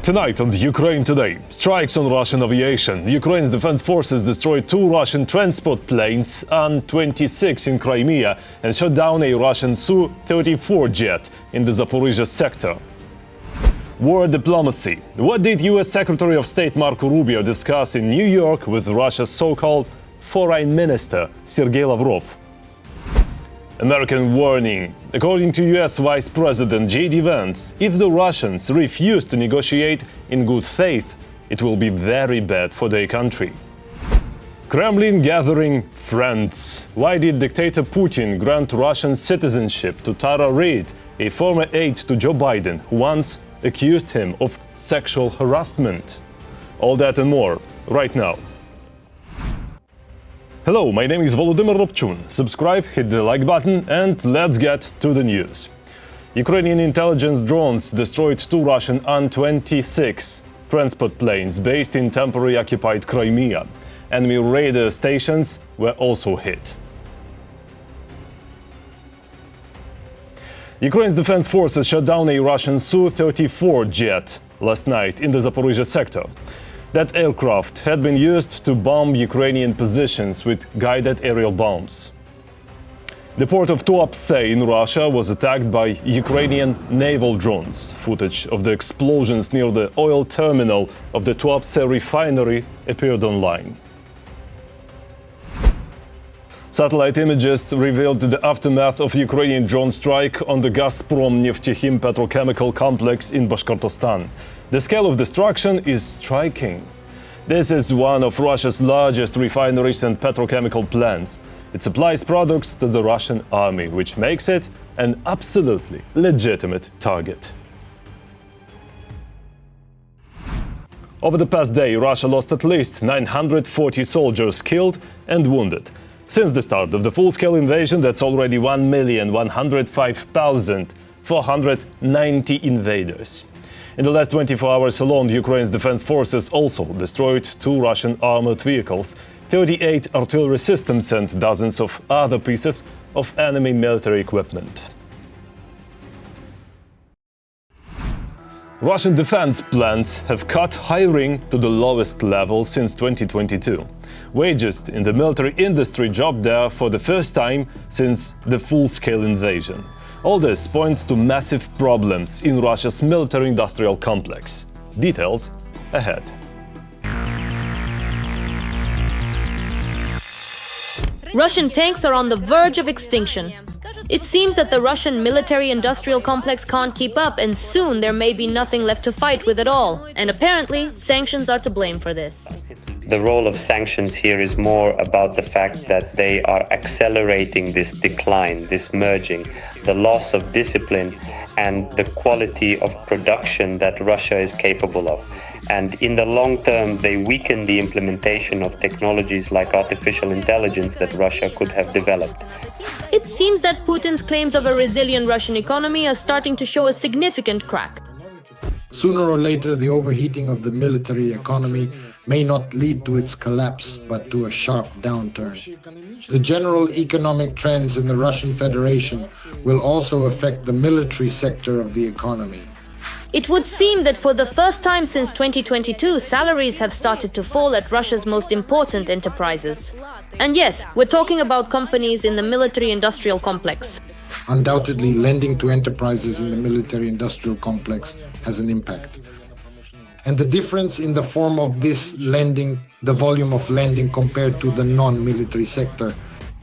Tonight on Ukraine Today, strikes on Russian aviation. Ukraine's defense forces destroyed 2 Russian transport planes An-26 in Crimea and shot down a Russian Su-34 jet in the Zaporizhzhia sector. War diplomacy. What did U.S. Secretary of State Marco Rubio discuss in New York with Russia's so-called Foreign Minister Sergei Lavrov? American warning. According to U.S. Vice President J.D. Vance, if the Russians refuse to negotiate in good faith, it will be very bad for their country. Kremlin gathering friends. Why did dictator Putin grant Russian citizenship to Tara Reid, a former aide to Joe Biden, who once accused him of sexual harassment? All that and more, right now. Hello, my name is Volodymyr Robchun. Subscribe, hit the like button, and let's get to the news. Ukrainian intelligence drones destroyed 2 Russian An-26 transport planes based in temporarily occupied Crimea. Enemy radar stations were also hit. Ukraine's defense forces shot down a Russian Su-34 jet last night in the Zaporizhzhia sector. That aircraft had been used to bomb Ukrainian positions with guided aerial bombs. The port of Tuapse in Russia was attacked by Ukrainian naval drones. Footage of the explosions near the oil terminal of the Tuapse refinery appeared online. Satellite images revealed the aftermath of Ukrainian drone strike on the Gazprom Neftekhim petrochemical complex in Bashkortostan. The scale of destruction is striking. This is one of Russia's largest refineries and petrochemical plants. It supplies products to the Russian army, which makes it an absolutely legitimate target. Over the past day, Russia lost at least 940 soldiers killed and wounded. Since the start of the full-scale invasion, that's already 1,105,490 invaders. In the last 24 hours alone, Ukraine's defense forces also destroyed 2 Russian armored vehicles, 38 artillery systems and dozens of other pieces of enemy military equipment. Russian defense plants have cut hiring to the lowest level since 2022. Wages in the military industry dropped there for the first time since the full-scale invasion. All this points to massive problems in Russia's military-industrial complex. Details ahead. Russian tanks are on the verge of extinction. It seems that the Russian military-industrial complex can't keep up, and soon there may be nothing left to fight with at all. And apparently, sanctions are to blame for this. The role of sanctions here is more about the fact that they are accelerating this decline, this merging, the loss of discipline and the quality of production that Russia is capable of. And in the long term, they weaken the implementation of technologies like artificial intelligence that Russia could have developed. It seems that Putin's claims of a resilient Russian economy are starting to show a significant crack. Sooner or later, the overheating of the military economy may not lead to its collapse, but to a sharp downturn. The general economic trends in the Russian Federation will also affect the military sector of the economy. It would seem that for the first time since 2022, salaries have started to fall at Russia's most important enterprises. And yes, we're talking about companies in the military-industrial complex. Undoubtedly, lending to enterprises in the military-industrial complex has an impact. And the difference in the form of this lending, the volume of lending compared to the non-military sector,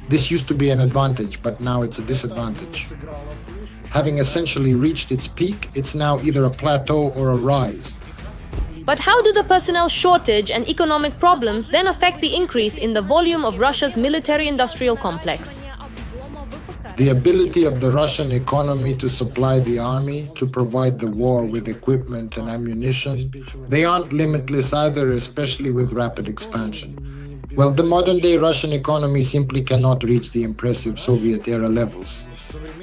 this used to be an advantage, but now it's a disadvantage. Having essentially reached its peak, it's now either a plateau or a rise. But how do the personnel shortage and economic problems then affect the increase in the volume of Russia's military-industrial complex? The ability of the Russian economy to supply the army, to provide the war with equipment and ammunition, they aren't limitless either, especially with rapid expansion. Well, the modern-day Russian economy simply cannot reach the impressive Soviet-era levels.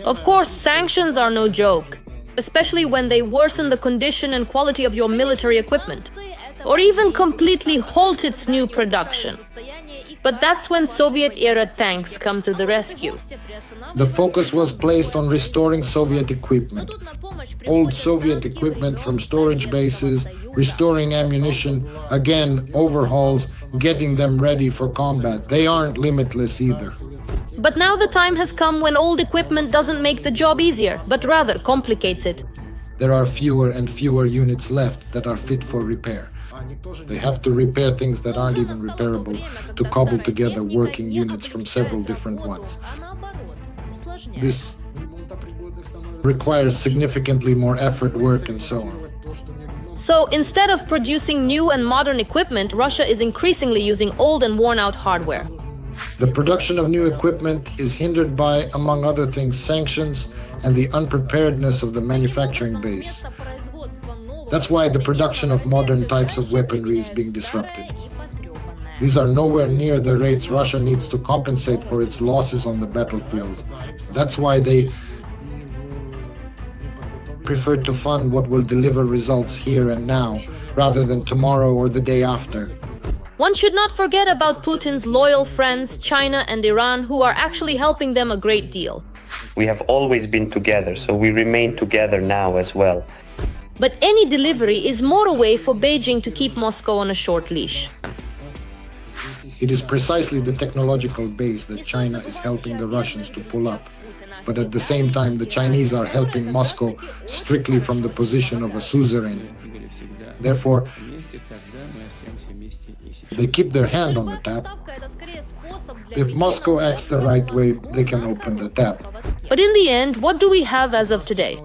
Of course, sanctions are no joke, especially when they worsen the condition and quality of your military equipment, or even completely halt its new production. But that's when Soviet-era tanks come to the rescue. The focus was placed on restoring Soviet equipment, old Soviet equipment from storage bases, restoring ammunition, again, overhauls, getting them ready for combat. They aren't limitless either. But now the time has come when old equipment doesn't make the job easier, but rather complicates it. There are fewer and fewer units left that are fit for repair. They have to repair things that aren't even repairable to cobble together working units from several different ones. This requires significantly more effort, work, and so on. So instead of producing new and modern equipment, Russia is increasingly using old and worn-out hardware. The production of new equipment is hindered by, among other things, sanctions and the unpreparedness of the manufacturing base. That's why the production of modern types of weaponry is being disrupted. These are nowhere near the rates Russia needs to compensate for its losses on the battlefield. That's why they prefer to fund what will deliver results here and now, rather than tomorrow or the day after. One should not forget about Putin's loyal friends, China and Iran, who are actually helping them a great deal. We have always been together, so we remain together now as well. But any delivery is more a way for Beijing to keep Moscow on a short leash. It is precisely the technological base that China is helping the Russians to pull up. But at the same time, the Chinese are helping Moscow strictly from the position of a suzerain. Therefore, they keep their hand on the tap. If Moscow acts the right way, they can open the tap. But in the end, what do we have as of today?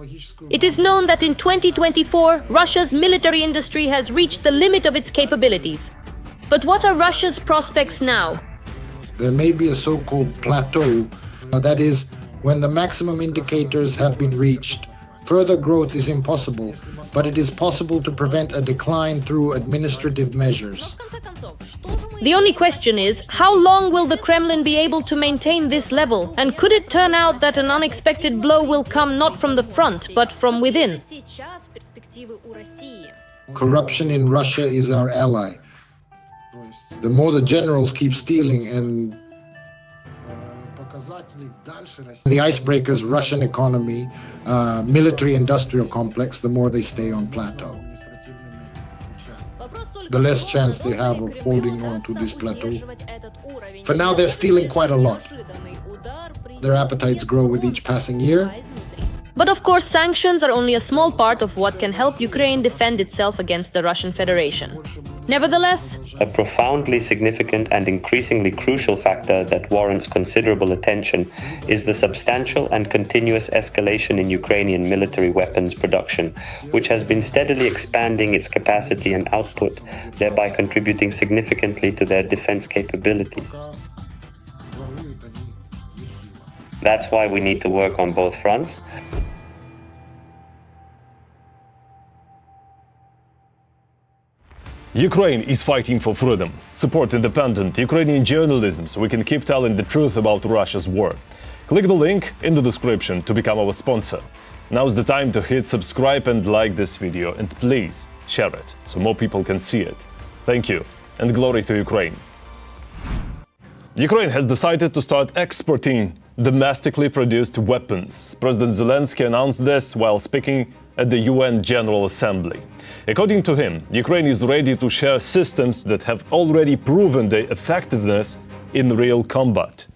It is known that in 2024, Russia's military industry has reached the limit of its capabilities. But what are Russia's prospects now? There may be a so-called plateau, that is, when the maximum indicators have been reached. Further growth is impossible, but it is possible to prevent a decline through administrative measures. The only question is, how long will the Kremlin be able to maintain this level? And could it turn out that an unexpected blow will come not from the front, but from within? Corruption in Russia is our ally. The more the generals keep stealing and the icebreaker's Russian economy, military-industrial complex, the more they stay on plateau. The less chance they have of holding on to this plateau. For now, they're stealing quite a lot. Their appetites grow with each passing year. But of course, sanctions are only a small part of what can help Ukraine defend itself against the Russian Federation. Nevertheless, a profoundly significant and increasingly crucial factor that warrants considerable attention is the substantial and continuous escalation in Ukrainian military weapons production, which has been steadily expanding its capacity and output, thereby contributing significantly to their defense capabilities. That's why we need to work on both fronts. Ukraine is fighting for freedom. Support independent Ukrainian journalism so we can keep telling the truth about Russia's war. Click the link in the description to become our sponsor. Now's the time to hit subscribe and like this video, and please share it so more people can see it. Thank you, and glory to Ukraine. Ukraine has decided to start exporting domestically produced weapons. President Zelensky announced this while speaking at the UN General Assembly. According to him, Ukraine is ready to share systems that have already proven their effectiveness in real combat.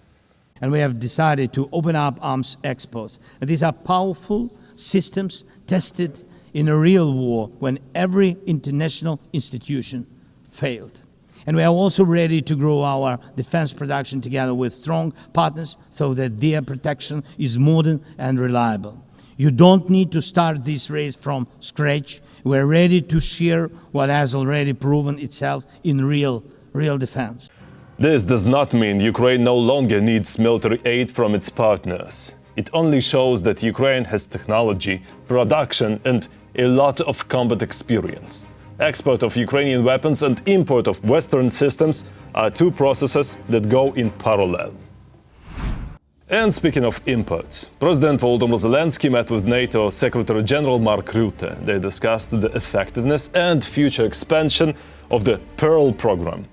And we have decided to open up arms exports. And these are powerful systems tested in a real war when every international institution failed. And we are also ready to grow our defense production together with strong partners so that their protection is modern and reliable. You don't need to start this race from scratch. We're ready to share what has already proven itself in real defense. This does not mean Ukraine no longer needs military aid from its partners. It only shows that Ukraine has technology, production, and a lot of combat experience. Export of Ukrainian weapons and import of Western systems are two processes that go in parallel. And speaking of imports, President Volodymyr Zelensky met with NATO Secretary General Mark Rutte. They discussed the effectiveness and future expansion of the Pearl program.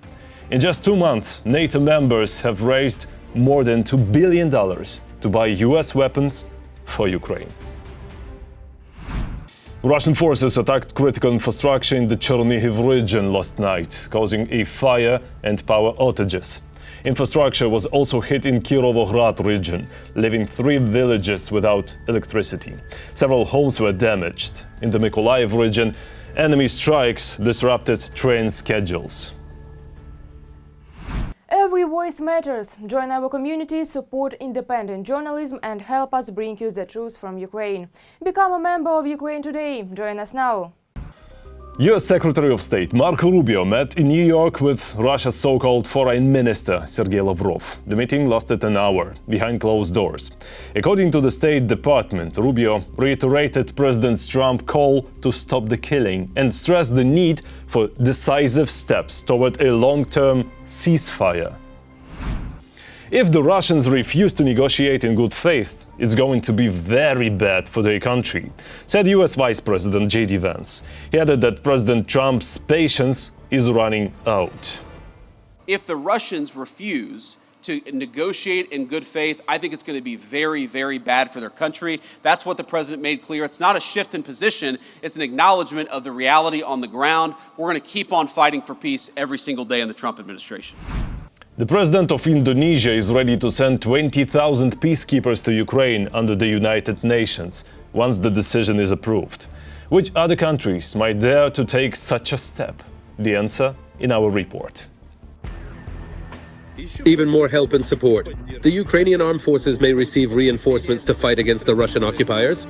In just 2 months, NATO members have raised more than $2 billion to to buy US weapons for Ukraine. Russian forces attacked critical infrastructure in the Chernihiv region last night, causing a fire and power outages. Infrastructure was also hit in Kirovograd region, leaving 3 villages without electricity. Several homes were damaged. In the Mykolaiv region, enemy strikes disrupted train schedules. Every voice matters. Join our community, support independent journalism and help us bring you the truth from Ukraine. Become a member of Ukraine Today. Join us now. US Secretary of State Marco Rubio met in New York with Russia's so-called foreign minister Sergei Lavrov. The meeting lasted an hour, behind closed doors. According to the State Department, Rubio reiterated President Trump's call to stop the killing and stressed the need for decisive steps toward a long-term ceasefire. If the Russians refuse to negotiate in good faith, it's going to be very bad for their country, said US Vice President J.D. Vance. He added that President Trump's patience is running out. If the Russians refuse to negotiate in good faith, I think it's going to be very, very bad for their country. That's what the president made clear. It's not a shift in position. It's an acknowledgement of the reality on the ground. We're going to keep on fighting for peace every single day in the Trump administration. The president of Indonesia is ready to send 20,000 peacekeepers to Ukraine under the United Nations once the decision is approved. Which other countries might dare to take such a step? The answer in our report. Even more help and support. The Ukrainian armed forces may receive reinforcements to fight against the Russian occupiers.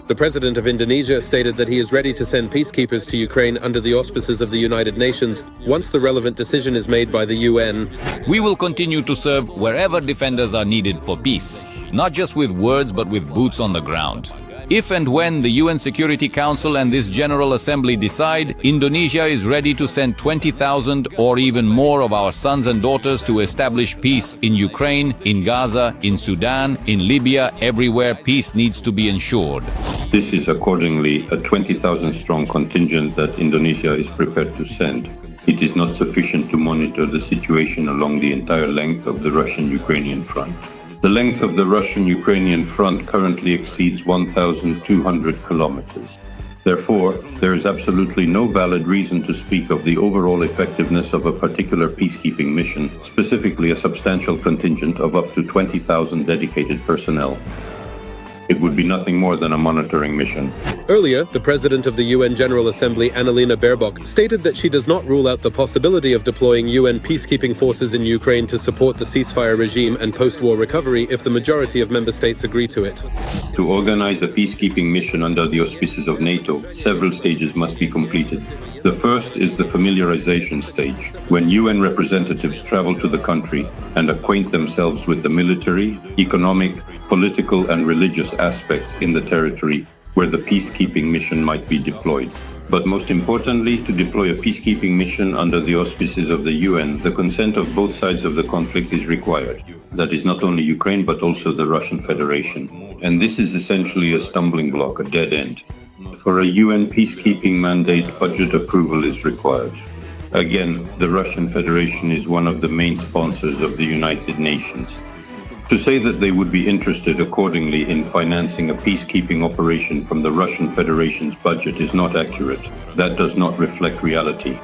The president of Indonesia stated that he is ready to send peacekeepers to Ukraine under the auspices of the United Nations once the relevant decision is made by the UN. We will continue to serve wherever defenders are needed for peace, not just with words but with boots on the ground. If and when the UN Security Council and this General Assembly decide, Indonesia is ready to send 20,000 or even more of our sons and daughters to establish peace in Ukraine, in Gaza, in Sudan, in Libya, everywhere peace needs to be ensured. This is accordingly a 20,000-strong contingent that Indonesia is prepared to send. It is not sufficient to monitor the situation along the entire length of the Russian-Ukrainian front. The length of the Russian-Ukrainian front currently exceeds 1,200 kilometers. Therefore, there is absolutely no valid reason to speak of the overall effectiveness of a particular peacekeeping mission, specifically a substantial contingent of up to 20,000 dedicated personnel. It would be nothing more than a monitoring mission. Earlier, the president of the UN General Assembly, Annalena Baerbock, stated that she does not rule out the possibility of deploying UN peacekeeping forces in Ukraine to support the ceasefire regime and post-war recovery if the majority of member states agree to it. To organize a peacekeeping mission under the auspices of NATO, several stages must be completed. The first is the familiarization stage, when UN representatives travel to the country and acquaint themselves with the military, economic, political and religious aspects in the territory where the peacekeeping mission might be deployed. But most importantly, to deploy a peacekeeping mission under the auspices of the UN, the consent of both sides of the conflict is required. That is not only Ukraine, but also the Russian Federation. And this is essentially a stumbling block, a dead end. For a UN peacekeeping mandate, budget approval is required. Again, the Russian Federation is one of the main sponsors of the United Nations. To say that they would be interested accordingly in financing a peacekeeping operation from the Russian Federation's budget is not accurate. That does not reflect reality.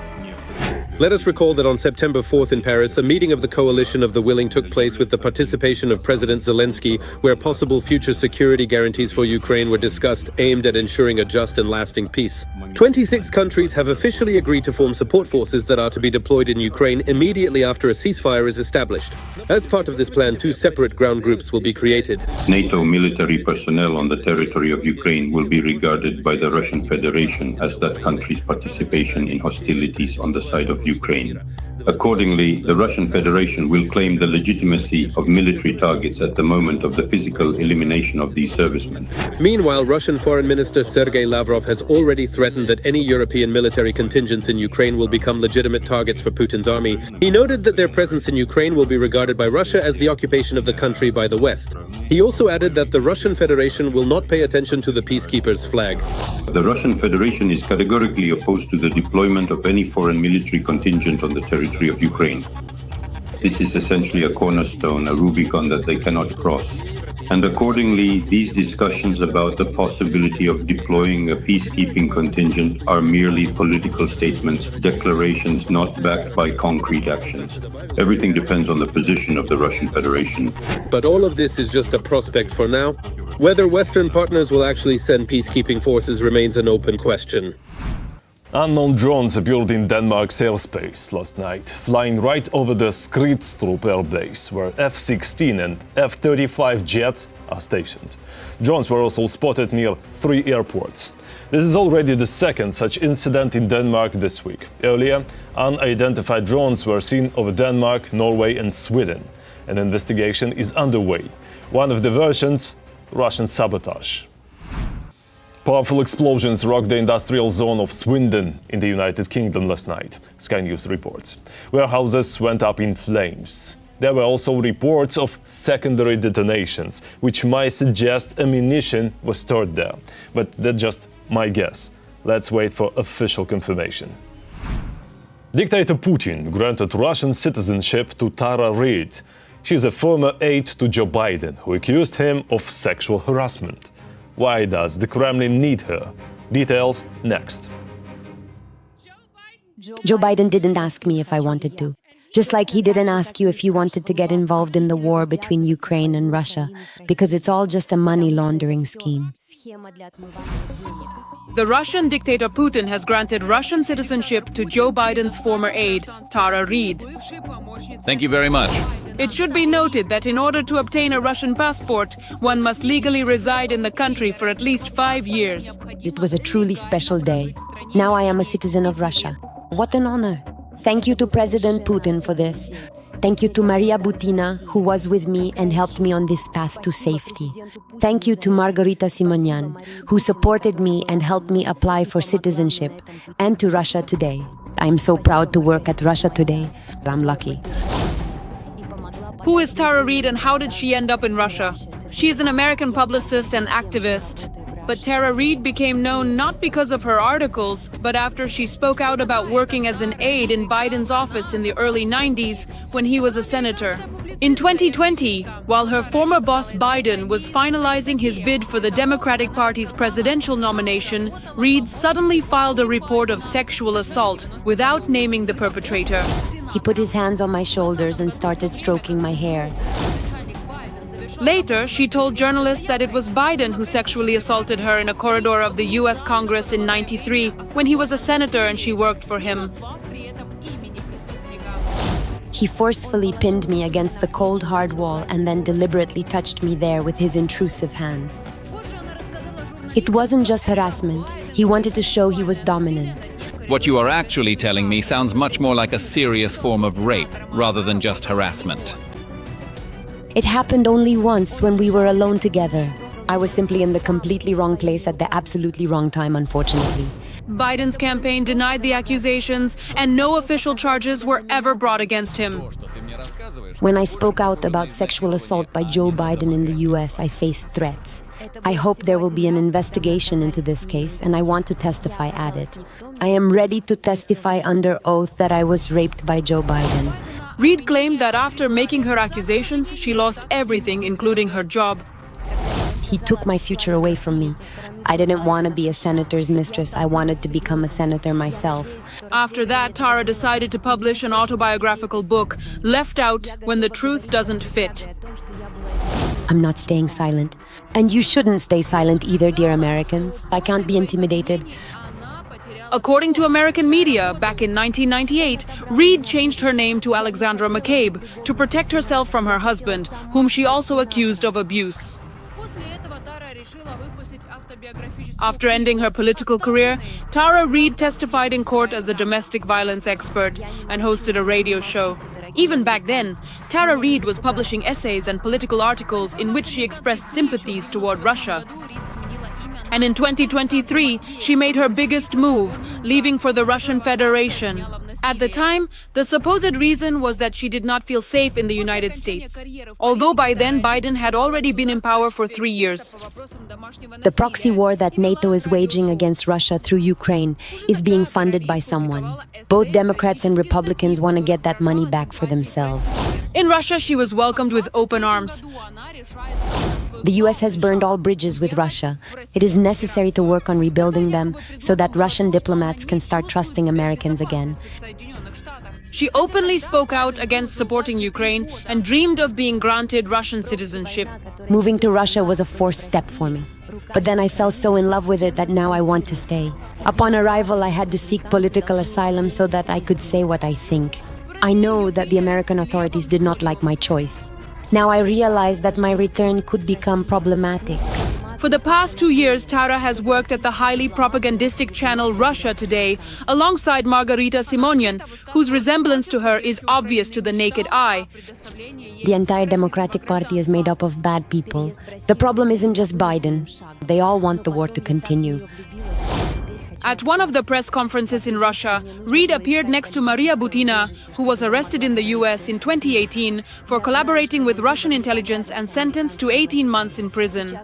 Let us recall that on September 4th in Paris, a meeting of the Coalition of the Willing took place with the participation of President Zelensky, where possible future security guarantees for Ukraine were discussed, aimed at ensuring a just and lasting peace. 26 countries have officially agreed to form support forces that are to be deployed in Ukraine immediately after a ceasefire is established. As part of this plan, 2 separate ground groups will be created. NATO military personnel on the territory of Ukraine will be regarded by the Russian Federation as that country's participation in hostilities on the side of Ukraine. Accordingly, the Russian Federation will claim the legitimacy of military targets at the moment of the physical elimination of these servicemen. Meanwhile, Russian Foreign Minister Sergei Lavrov has already threatened that any European military contingents in Ukraine will become legitimate targets for Putin's army. He noted that their presence in Ukraine will be regarded by Russia as the occupation of the country by the West. He also added that the Russian Federation will not pay attention to the peacekeepers' flag. The Russian Federation is categorically opposed to the deployment of any foreign military contingent on the territory of Ukraine. This is essentially a cornerstone, a Rubicon that they cannot cross. And accordingly, these discussions about the possibility of deploying a peacekeeping contingent are merely political statements, declarations not backed by concrete actions. Everything depends on the position of the Russian Federation. But all of this is just a prospect for now. Whether Western partners will actually send peacekeeping forces remains an open question. Unknown drones appeared in Denmark's airspace last night, flying right over the Skridstrup air base, where F-16 and F-35 jets are stationed. Drones were also spotted near 3 airports. This is already the second such incident in Denmark this week. Earlier, unidentified drones were seen over Denmark, Norway and Sweden. An investigation is underway. One of the versions, Russian sabotage. Powerful explosions rocked the industrial zone of Swindon in the United Kingdom last night, Sky News reports. Warehouses went up in flames. There were also reports of secondary detonations, which might suggest ammunition was stored there. But that's just my guess. Let's wait for official confirmation. Dictator Putin granted Russian citizenship to Tara Reid. She's a former aide to Joe Biden, who accused him of sexual harassment. Why does the Kremlin need her? Details next. Joe Biden didn't ask me if I wanted to. Just like he didn't ask you if you wanted to get involved in the war between Ukraine and Russia, because it's all just a money laundering scheme. The Russian dictator Putin has granted Russian citizenship to Joe Biden's former aide, Tara Reid. Thank you very much. It should be noted that in order to obtain a Russian passport, one must legally reside in the country for at least 5 years. It was a truly special day. Now I am a citizen of Russia. What an honor. Thank you to President Putin for this. Thank you to Maria Butina, who was with me and helped me on this path to safety. Thank you to Margarita Simonian, who supported me and helped me apply for citizenship, and to Russia Today. I'm so proud to work at Russia Today. I'm lucky. Who is Tara Reid and how did she end up in Russia? She is an American publicist and activist. But Tara Reid became known not because of her articles, but after she spoke out about working as an aide in Biden's office in the early 90s when he was a senator. In 2020, while her former boss Biden was finalizing his bid for the Democratic Party's presidential nomination, Reid suddenly filed a report of sexual assault without naming the perpetrator. He put his hands on my shoulders and started stroking my hair. Later, she told journalists that it was Biden who sexually assaulted her in a corridor of the US Congress in '93 when he was a senator and she worked for him. He forcefully pinned me against the cold, hard wall and then deliberately touched me there with his intrusive hands. It wasn't just harassment. He wanted to show he was dominant. What you are actually telling me sounds much more like a serious form of rape rather than just harassment. It happened only once when we were alone together. I was simply in the completely wrong place at the absolutely wrong time, unfortunately. Biden's campaign denied the accusations, and no official charges were ever brought against him. When I spoke out about sexual assault by Joe Biden in the US, I faced threats. I hope there will be an investigation into this case, and I want to testify at it. I am ready to testify under oath that I was raped by Joe Biden. Reid claimed that after making her accusations, she lost everything, including her job. He took my future away from me. I didn't want to be a senator's mistress. I wanted to become a senator myself. After that, Tara decided to publish an autobiographical book, Left Out When the Truth Doesn't Fit. I'm not staying silent. And you shouldn't stay silent either, dear Americans. I can't be intimidated. According to American media, back in 1998, Reid changed her name to Alexandra McCabe to protect herself from her husband, whom she also accused of abuse. After ending her political career, Tara Reid testified in court as a domestic violence expert and hosted a radio show. Even back then, Tara Reid was publishing essays and political articles in which she expressed sympathies toward Russia. And in 2023, she made her biggest move, leaving for the Russian Federation. At the time, the supposed reason was that she did not feel safe in the United States, although by then Biden had already been in power for 3 years. The proxy war that NATO is waging against Russia through Ukraine is being funded by someone. Both Democrats and Republicans want to get that money back for themselves. In Russia, she was welcomed with open arms. The US has burned all bridges with Russia. It is necessary to work on rebuilding them so that Russian diplomats can start trusting Americans again. She openly spoke out against supporting Ukraine and dreamed of being granted Russian citizenship. Moving to Russia was a forced step for me. But then I fell so in love with it that now I want to stay. Upon arrival, I had to seek political asylum so that I could say what I think. I know that the American authorities did not like my choice. Now I realize that my return could become problematic. For the past 2 years, Tara has worked at the highly propagandistic channel Russia Today alongside Margarita Simonian, whose resemblance to her is obvious to the naked eye. The entire Democratic Party is made up of bad people. The problem isn't just Biden. They all want the war to continue. At one of the press conferences in Russia, Reid appeared next to Maria Butina, who was arrested in the US in 2018 for collaborating with Russian intelligence and sentenced to 18 months in prison.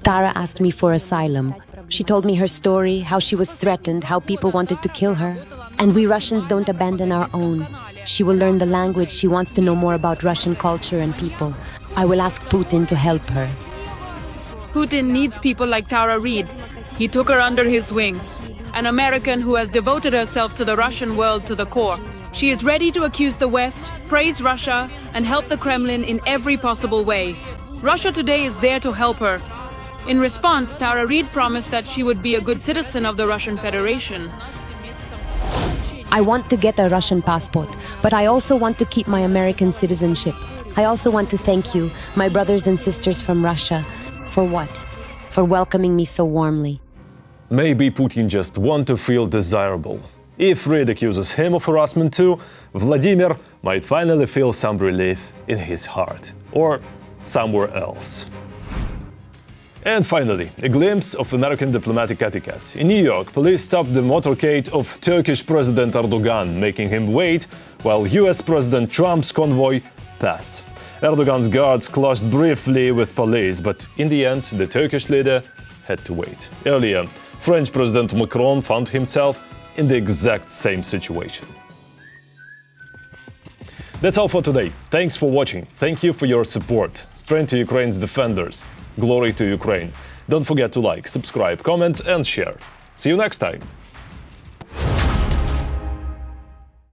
Tara asked me for asylum. She told me her story, how she was threatened, how people wanted to kill her. And we Russians don't abandon our own. She will learn the language. She wants to know more about Russian culture and people. I will ask Putin to help her. Putin needs people like Tara Reid. He took her under his wing, an American who has devoted herself to the Russian world to the core. She is ready to accuse the West, praise Russia, and help the Kremlin in every possible way. Russia Today is there to help her. In response, Tara Reid promised that she would be a good citizen of the Russian Federation. I want to get a Russian passport, but I also want to keep my American citizenship. I also want to thank you, my brothers and sisters from Russia. For what? For welcoming me so warmly. Maybe Putin just wants to feel desirable. If Reid accuses him of harassment too, Vladimir might finally feel some relief in his heart. Or somewhere else. And finally, a glimpse of American diplomatic etiquette. In New York, police stopped the motorcade of Turkish President Erdogan, making him wait while US President Trump's convoy passed. Erdogan's guards clashed briefly with police, but in the end, the Turkish leader had to wait. Earlier, French President Macron found himself in the exact same situation. That's all for today. Thanks for watching. Thank you for your support. Strength to Ukraine's defenders. Glory to Ukraine. Don't forget to like, subscribe, comment and share. See you next time.